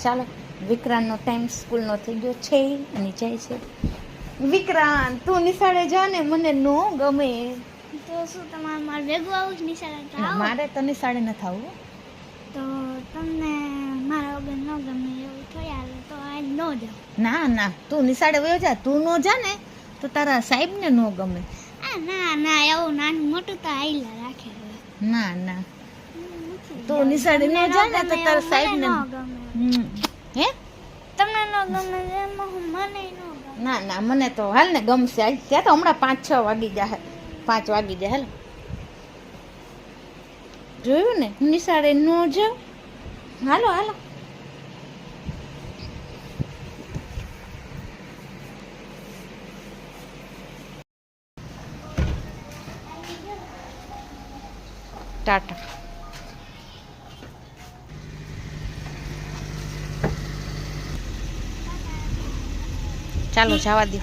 ચાલો વિક્રાંતનો ટાઈમ સ્કૂલનો થઈ ગયો છે અને જાય છે. વિક્રાંત તું નિશાળે જા ને, મને નો ગમે. તો શું તમારે મારે ભેગું આવું જ નિશાળે? મારે તો નિશાળે નથી આવવું. તો તમને મારા વગર ન ગમે એવું થોડી હાલે, તો આજ ન જાઓ. ના ના, તું નિશાળે વયો જા. તું નો જા ને તો તારા સાહેબને નો ગમે. ના ના, એવું નાનું મોટું તો આઈલા રાખે. ના ના, તું નિશાળે ન જા ને તો તારા સાહેબને ગમે. હે તમને ન ગમે એમાં મને ન ગમે. ના ના, મને તો હાલ ને ગમશે. હાલ ત્યાં તો હમણાં 5-6 વાગી જાય. 5 વાગી જાય. હાલ જોયું ને, નિશાળે ન જાવ. હાલો હાલો. ટાટા. ચાલો જવા દો.